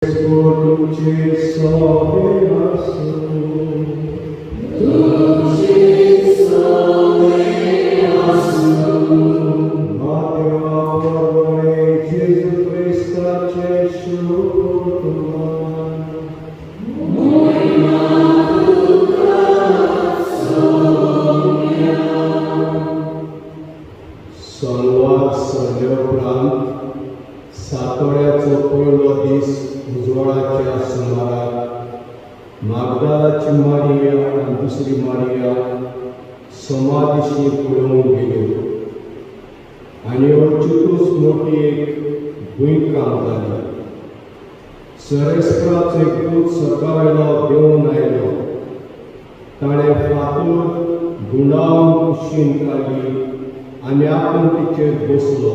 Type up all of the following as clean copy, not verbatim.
सोनवार संजे उपरांत सातोड्याचो पयलो दीस उजवाडाच्या सुमाराक मागदालाची मारिया आनी दुसरी मारिया समाधीशी पळोवंक गेल्यो आनी अचूकच मोठी एक भुंयकांप जाली. सरेस्पराचो एक दूत सकाळवेलो देंवून आयलो. ताणें फातर गुंडावन कुशीन काडली आनी आपूण तिचेर बसलो.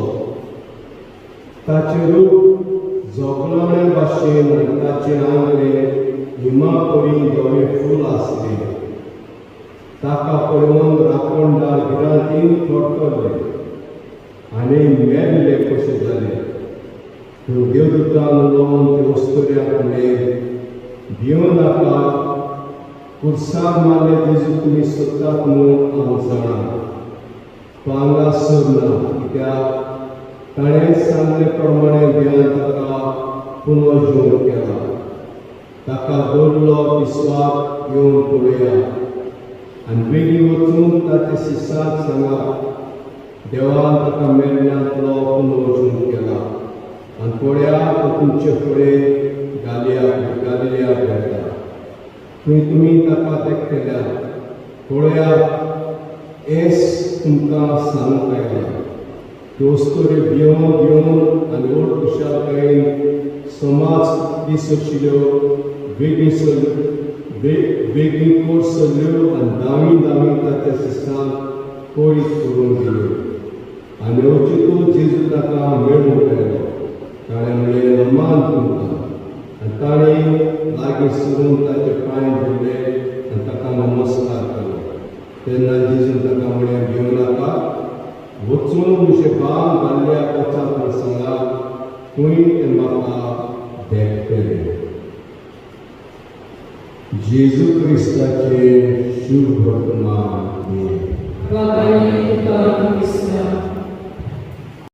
ताचें रूप झोगलाणे भाशेन आनी ताचें आंगलें हिमा परी धवें फूल आसलें. ताका पळोवन राखणदार भिरांतीन थरथरले आनी मेल्ले कशें जालें. पूण देवदूतान उलोवन ते वस्तुऱ्याक म्हणलें, भियो नाका, कुर्साक मारले जेजू तुमी सोदतात म्हूण हांव जाणा. तो हांगा सरना, कित्याक ताणें सांगले प्रमाणें देवान ताका पुनर्जीवन केला. ताका दवरलो विस्वाक येवन पळोवया आनी बेगीन वचून ताच्या शिश्यांक सांगात, देवान ताका मेल्ल्यांतलो पुनर्जीवन केला आनी पळयात तो तुमचे फुडें गालिल्याक येता. तुमी ताका तेकयल्यात. पळयात, हेंच तुमकां सांगूंक आयलां. त्यो वस्तुऱ्यो भियोन आनी व्हड खुशालकायेन समाज दीस आशिल्ल्यो बेगीन कोर सरल्यो आनी दामी ताच्या शिश्यांक कोळीत करून दिल्यो. आनी अचूकच जेजू ताका मेळूंक आयलो. ताणें म्हणलें, अमान तुमकां. आनी ताणें लागीं सरून ताचे पांय धरले आनी ताका नमस्कार केलो. तेन्ना जेजून ताका म्हणलें, भियो नाका, वचून म्हजे बाल घाल्ल्या कोचाक सांगात, खंय ते म्हाका भेटतले. जेजू क्रिस्ताचे शुभ वर्तमान.